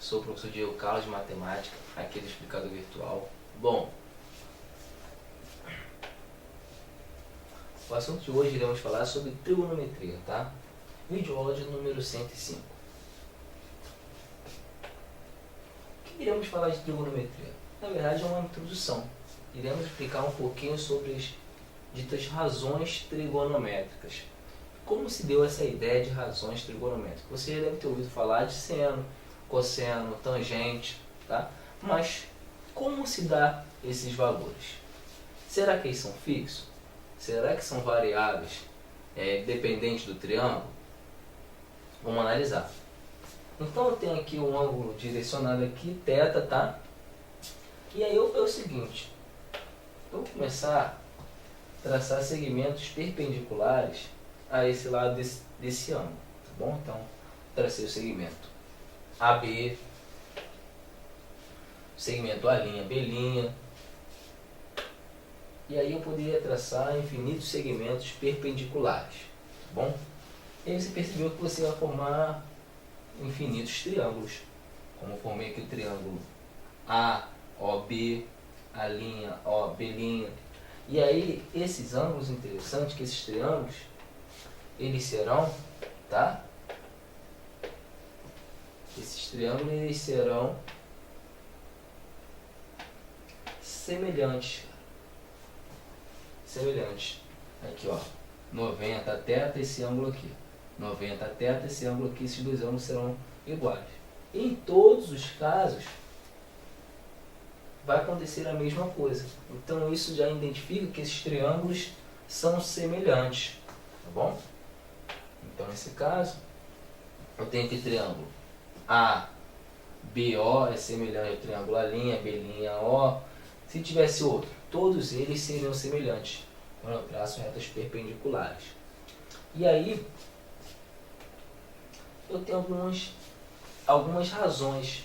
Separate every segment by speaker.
Speaker 1: Sou o professor Diego Carlos de Matemática, aqui do Explicador Virtual. Bom, o assunto de hoje iremos falar sobre trigonometria, tá? Vídeo áudio número 105. O que iremos falar de trigonometria? Na verdade é uma introdução. Iremos explicar um pouquinho sobre as ditas razões trigonométricas. Como se deu essa ideia de razões trigonométricas? Você já deve ter ouvido falar de seno, cosseno, tangente, tá? Mas como se dá esses valores? Será que eles são fixos? Será que são variáveis dependentes do triângulo? Vamos analisar. Então eu tenho aqui um ângulo direcionado aqui, θ, tá? E aí eu o seguinte, eu vou começar a traçar segmentos perpendiculares a esse lado desse ângulo, tá bom? Então, tracei o segmento AB, segmento A', B', e aí eu poderia traçar infinitos segmentos perpendiculares, tá bom? E aí você percebeu que você vai formar infinitos triângulos, como eu formei aqui o triângulo AOB, A'OB'. E aí esses ângulos interessantes, que esses triângulos, eles serão, tá? Esses triângulos eles serão semelhantes. Semelhantes. Aqui, ó. 90 θ, esse ângulo aqui. 90 θ, esse ângulo aqui. Esses dois ângulos serão iguais. Em todos os casos, vai acontecer a mesma coisa. Então, isso já identifica que esses triângulos são semelhantes. Tá bom? Então, nesse caso, eu tenho aqui triângulo ABO é semelhante ao triângulo A'B'O. Se tivesse outro, todos eles seriam semelhantes quando eu traço retas perpendiculares. E aí, eu tenho algumas razões.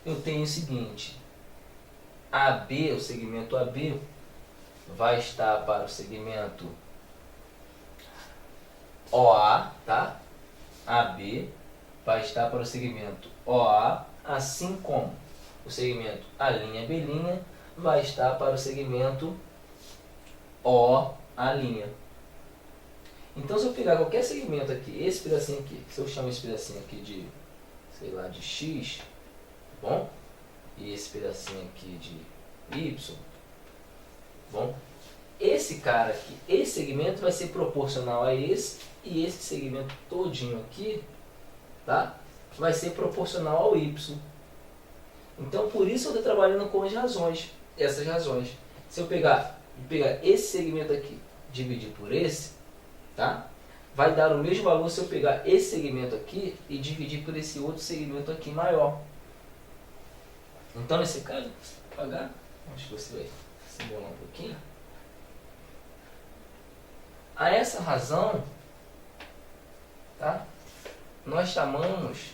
Speaker 1: Eu tenho o seguinte, AB, o segmento AB, vai estar para o segmento OA, tá? AB vai estar para o segmento OA, assim como o segmento A'B' vai estar para o segmento OA'. Então, se eu pegar qualquer segmento aqui, esse pedacinho aqui, se eu chamo esse pedacinho aqui de, sei lá, de X, tá bom? E esse pedacinho aqui de Y, bom? Esse cara aqui, esse segmento vai ser proporcional a esse, e esse segmento todinho aqui, tá? Vai ser proporcional ao Y. Então, por isso eu estou trabalhando com as razões, essas razões. Se eu pegar esse segmento aqui, dividir por esse, tá? Vai dar o mesmo valor se eu pegar esse segmento aqui e dividir por esse outro segmento aqui maior. Então, nesse caso, pagar, acho que você vai simular um pouquinho. A essa razão, tá? Nós chamamos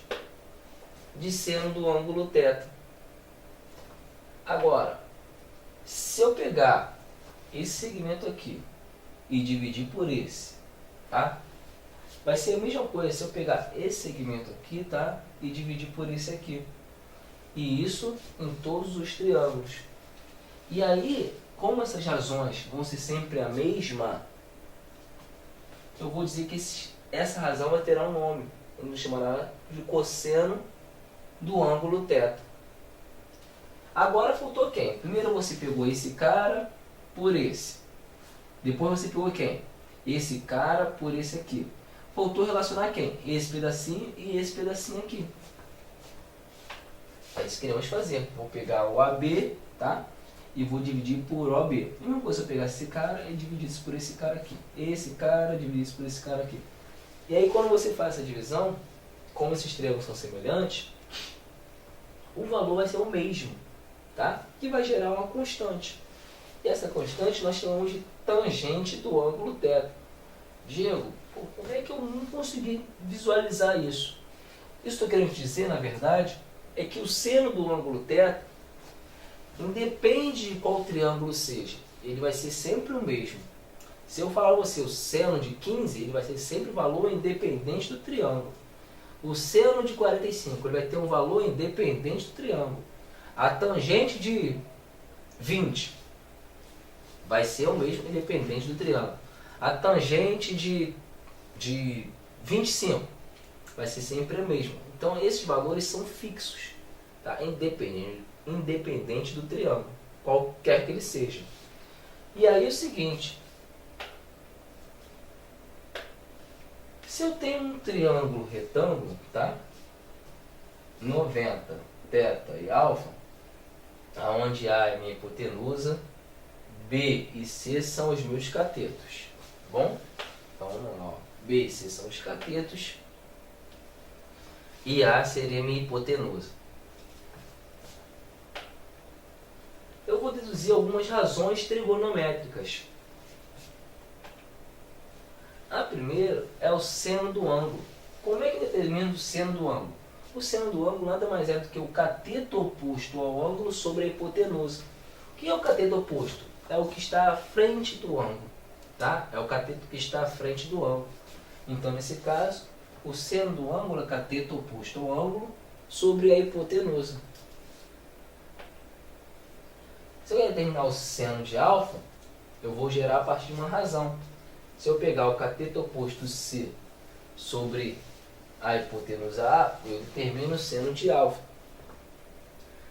Speaker 1: de seno do ângulo θ. Agora, se eu pegar esse segmento aqui e dividir por esse, tá? Vai ser a mesma coisa se eu pegar esse segmento aqui, tá? E dividir por esse aqui. E isso em todos os triângulos. E aí, como essas razões vão ser sempre a mesma, eu vou dizer que essa razão vai ter um nome. Vamos chamar de cosseno do ângulo θ. Agora faltou quem? Primeiro você pegou esse cara por esse. Depois você pegou quem? Esse cara por esse aqui. Faltou relacionar quem? Esse pedacinho e esse pedacinho aqui. É isso que nós vamos fazer. Vou pegar o AB, tá? E vou dividir por OB. A mesma coisa se eu pegar esse cara e dividir isso por esse cara aqui. Esse cara, dividir isso por esse cara aqui. E aí quando você faz essa divisão, como esses triângulos são semelhantes, o valor vai ser o mesmo, tá? Que vai gerar uma constante. E essa constante nós chamamos de tangente do ângulo θ. Diego, como é que eu não consegui visualizar isso? Isso que eu quero dizer, na verdade, é que o seno do ângulo θ, independe de qual triângulo seja, ele vai ser sempre o mesmo. Se eu falar a você o seno de 15, ele vai ser sempre valor independente do triângulo. O seno de 45 ele vai ter um valor independente do triângulo. A tangente de 20 vai ser o mesmo independente do triângulo. A tangente de 25 vai ser sempre a mesma. Então esses valores são fixos, tá? Independente do triângulo, qualquer que ele seja. E aí é o seguinte, se eu tenho um triângulo retângulo, tá? 90, θ e alfa, onde A é minha hipotenusa, B e C são os meus catetos, tá bom? Então vamos lá, ó. B e C são os catetos e A seria minha hipotenusa. Eu vou deduzir algumas razões trigonométricas. A primeira é o seno do ângulo. Como é que determina o seno do ângulo? O seno do ângulo nada mais é do que o cateto oposto ao ângulo sobre a hipotenusa. O que é o cateto oposto? É o que está à frente do ângulo, tá? É o cateto que está à frente do ângulo. Então, nesse caso, o seno do ângulo é cateto oposto ao ângulo sobre a hipotenusa. Se eu determinar o seno de alfa, eu vou gerar a partir de uma razão. Se eu pegar o cateto oposto C sobre a hipotenusa A, eu determino o seno de alfa.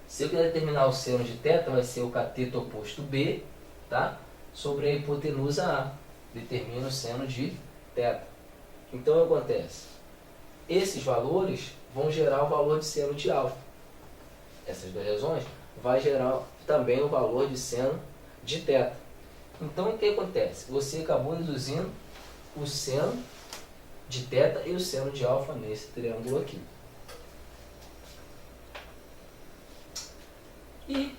Speaker 1: Se eu quiser determinar o seno de θ, vai ser o cateto oposto B, tá? Sobre a hipotenusa A. Determino o seno de θ. Então, o que acontece? Esses valores vão gerar o valor de seno de alfa. Essas duas razões vai gerar também o valor de seno de θ. Então, o que acontece? Você acabou deduzindo o seno de θ e o seno de alfa nesse triângulo aqui. E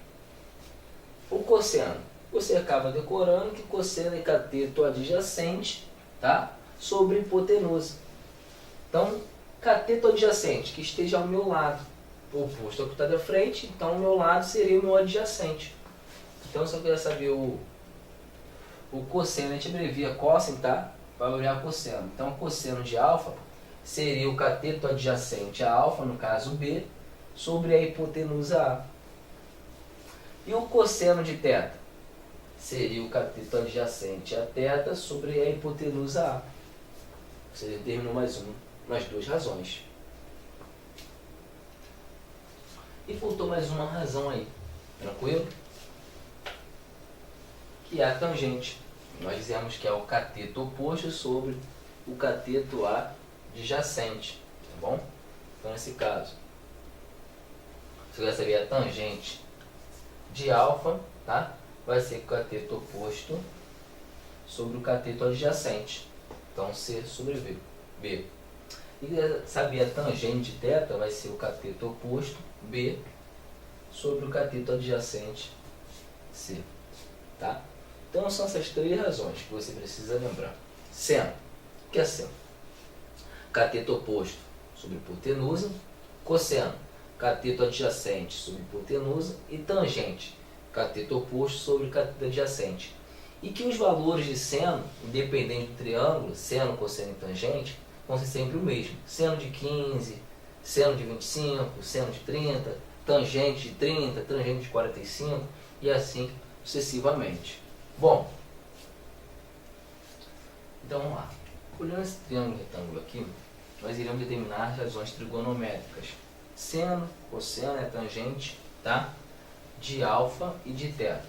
Speaker 1: o cosseno? Você acaba decorando que cosseno é cateto adjacente, tá? Sobre hipotenusa. Então, cateto adjacente, que esteja ao meu lado, oposto ao que está da frente, então o meu lado seria o meu adjacente. Então, se eu quiser saber o cosseno, a gente abrevia cosseno, tá? Para olhar cosseno. Então, o cosseno de alfa seria o cateto adjacente a alfa, no caso B, sobre a hipotenusa A. E o cosseno de θ seria o cateto adjacente a θ sobre a hipotenusa A. Você determinou mais duas razões. E faltou mais uma razão aí, tranquilo? Que é a tangente. Nós dizemos que é o cateto oposto sobre o cateto adjacente, tá bom? Então, nesse caso, você vai saber a tangente de alfa, tá? Vai ser o cateto oposto sobre o cateto adjacente. Então, C sobre B. E saber a tangente de θ vai ser o cateto oposto, B, sobre o cateto adjacente, C. Tá? Então, são essas três razões que você precisa lembrar. Seno. O que é seno? Cateto oposto sobre hipotenusa. Cosseno. Cateto adjacente sobre hipotenusa. E tangente. Cateto oposto sobre cateto adjacente. E que os valores de seno, independente do triângulo, seno, cosseno e tangente, vão ser sempre o mesmo. Seno de 15, seno de 25, seno de 30, tangente de 30, tangente de 45 e assim sucessivamente. Bom, então vamos lá. Olhando esse triângulo retângulo aqui, nós iremos determinar as razões trigonométricas. Seno, cosseno é tangente, tá? De alfa e de θ.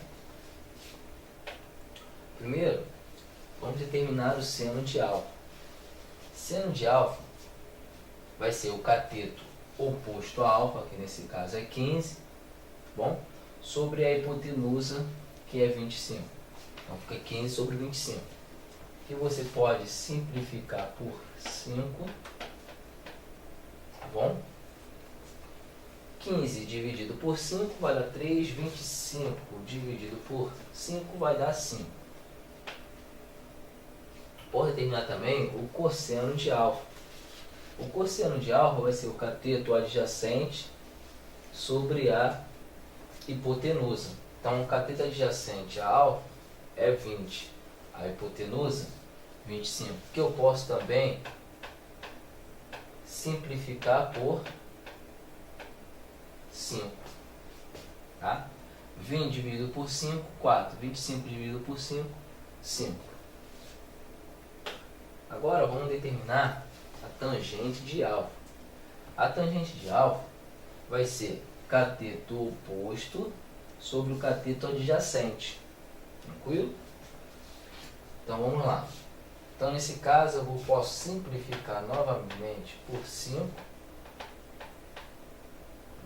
Speaker 1: Primeiro, vamos determinar o seno de alfa. Seno de alfa vai ser o cateto oposto a alfa, que nesse caso é 15, bom? Sobre a hipotenusa, que é 25. Então fica 15 sobre 25. Que você pode simplificar por 5, tá bom? 15 dividido por 5 vai dar 3, 25 dividido por 5 vai dar 5. Pode determinar também o cosseno de alfa. O cosseno de alfa vai ser o cateto adjacente sobre a hipotenusa. Então, o cateto adjacente a alfa é 20, a hipotenusa 25. Que eu posso também simplificar por 5. Tá? 20 dividido por 5, 4. 25 dividido por 5, 5. Agora vamos determinar a tangente de alfa. A tangente de alfa vai ser cateto oposto sobre o cateto adjacente. Tranquilo? Então vamos lá. Então nesse caso eu posso simplificar novamente por 5.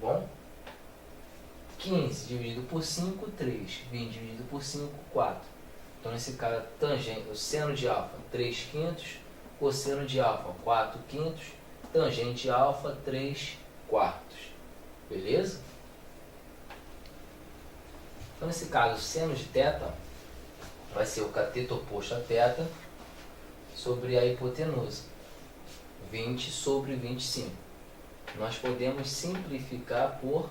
Speaker 1: Bom? 15 dividido por 5, 3. 20 dividido por 5, 4. Então nesse caso, tangente, o seno de alfa 3 quintos, cosseno de alfa 4 quintos, tangente de alfa 3 quartos. Beleza? Então nesse caso, o seno de θ vai ser o cateto oposto a θ sobre a hipotenusa. 20 sobre 25. Nós podemos simplificar por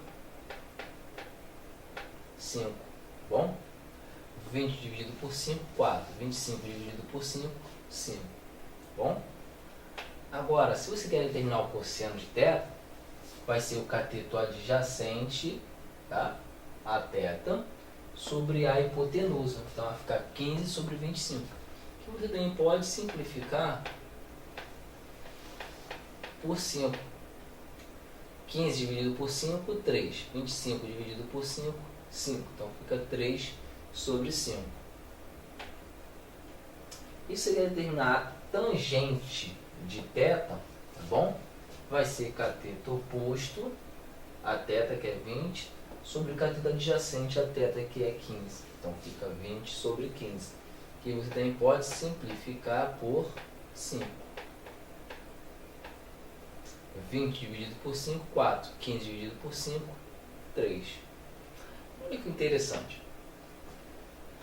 Speaker 1: 5. Bom? 20 dividido por 5, 4. 25 dividido por 5, 5. Bom? Agora, se você quer determinar o cosseno de θ, vai ser o cateto adjacente, tá? A θ sobre a hipotenusa. Então vai ficar 15 sobre 25. Que você também pode simplificar por 5. 15 dividido por 5, 3. 25 dividido por 5, 5. Então fica 3 sobre 5. Isso seria determinar a tangente de θ, tá bom? Vai ser cateto oposto a θ, que é 20, sobre o cateto adjacente a θ, que é 15. Então fica 20 sobre 15. Que você também pode simplificar por 5. 20 dividido por 5, 4. 15 dividido por 5, 3. Olha que interessante.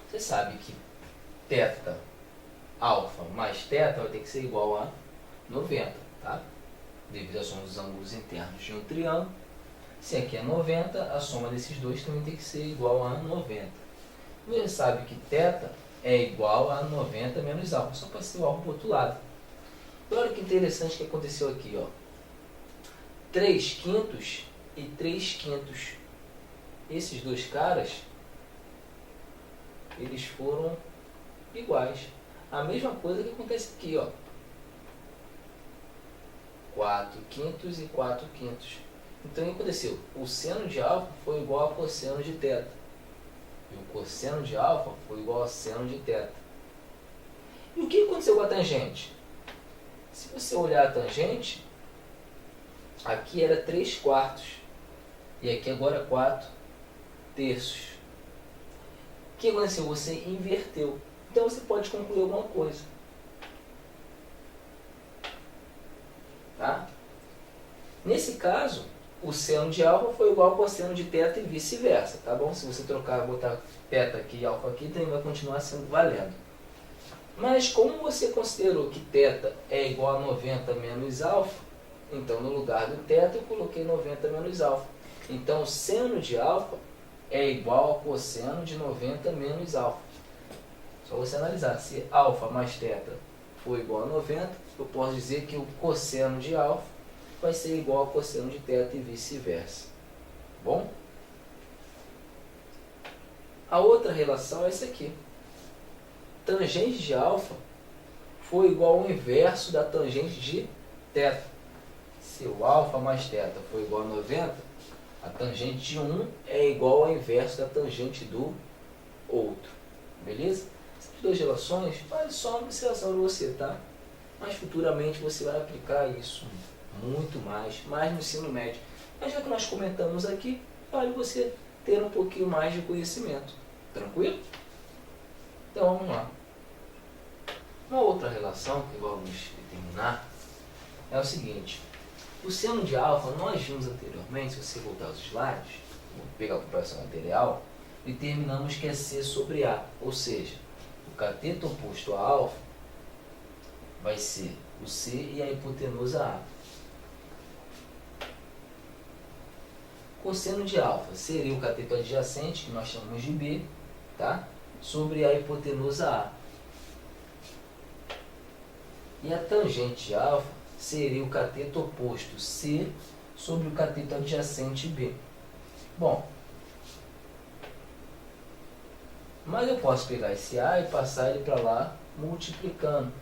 Speaker 1: Você sabe que θ alfa mais θ vai ter que ser igual a 90, tá? Devido à soma dos ângulos internos de um triângulo. Se aqui é 90, a soma desses dois também tem que ser igual a 90. Você sabe que θ é igual a 90 menos alfa, só para ser o alfa para o outro lado. Olha que interessante que aconteceu aqui, ó. 3 quintos e 3 quintos. Esses dois caras, eles foram iguais. A mesma coisa que acontece aqui, ó. 4 quintos e 4 quintos. Então o que aconteceu? O seno de alfa foi igual ao cosseno de θ. E o cosseno de alfa foi igual ao seno de θ. E o que aconteceu com a tangente? Se você olhar a tangente, aqui era 3 quartos. E aqui agora 4 terços. O que aconteceu? Você inverteu. Então você pode concluir alguma coisa. Tá? Nesse caso, o seno de alfa foi igual ao cosseno de θ e vice-versa, tá bom? Se você trocar, botar θ aqui e alfa aqui, também vai continuar sendo valendo. Mas como você considerou que θ é igual a 90 menos alfa, então no lugar do θ eu coloquei 90 menos alfa. Então o seno de alfa é igual ao cosseno de 90 menos alfa. Só você analisar, se alfa mais θ for igual a 90, eu posso dizer que o cosseno de alfa vai ser igual ao cosseno de θ e vice-versa. Bom? A outra relação é essa aqui. Tangente de alfa foi igual ao inverso da tangente de θ. Se o alfa mais θ for igual a 90, a tangente de um é igual ao inverso da tangente do outro. Beleza? Essas duas relações fazem só uma observação de você, tá? Mas futuramente você vai aplicar isso muito mais no ensino médio. Mas já que nós comentamos aqui, vale você ter um pouquinho mais de conhecimento. Tranquilo? Então vamos lá. Uma outra relação que vamos determinar é o seguinte. O seno de alfa, nós vimos anteriormente, se você voltar aos slides, vou pegar a comparação material, determinamos que é C sobre A, ou seja, o cateto oposto a alfa vai ser o C e a hipotenusa A. Cosseno de alfa seria o cateto adjacente, que nós chamamos de B, tá? Sobre a hipotenusa A. E a tangente de alfa seria o cateto oposto C sobre o cateto adjacente B. Bom, mas eu posso pegar esse A e passar ele para lá multiplicando.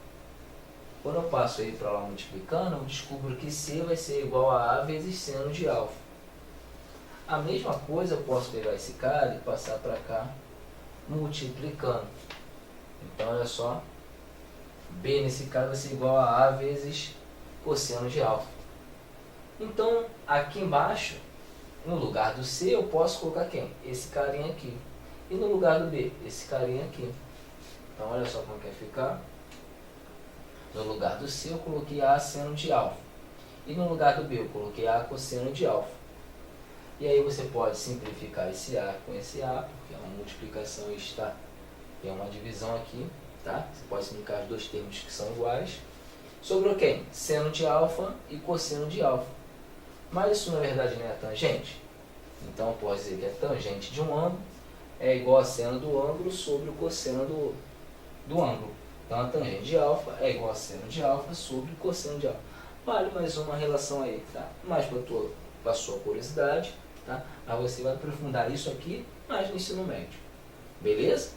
Speaker 1: Quando eu passo ele para lá multiplicando, eu descubro que C vai ser igual a vezes seno de alfa. A mesma coisa eu posso pegar esse cara e passar para cá multiplicando. Então, olha só, B nesse caso vai ser igual a vezes cosseno de alfa. Então, aqui embaixo, no lugar do C, eu posso colocar quem? Esse carinha aqui. E no lugar do B, esse carinha aqui. Então, olha só como vai ficar. No lugar do C, eu coloquei A seno de alfa. E no lugar do B, eu coloquei A cosseno de alfa. E aí você pode simplificar esse A com esse A, porque é uma multiplicação e está tem uma divisão aqui, tá? Você pode simplificar os dois termos que são iguais. Sobrou quem? Seno de alfa e cosseno de alfa. Mas isso na verdade não é tangente. Então eu posso dizer que a tangente de um ângulo é igual a seno do ângulo sobre o cosseno do ângulo. Então a tangente de alfa é igual a seno de alfa sobre o cosseno de alfa. Vale mais uma relação aí, tá? Mais para a sua curiosidade, tá? Mas você vai aprofundar isso aqui mais no ensino médio. Beleza?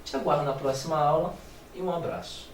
Speaker 1: Te aguardo na próxima aula e um abraço.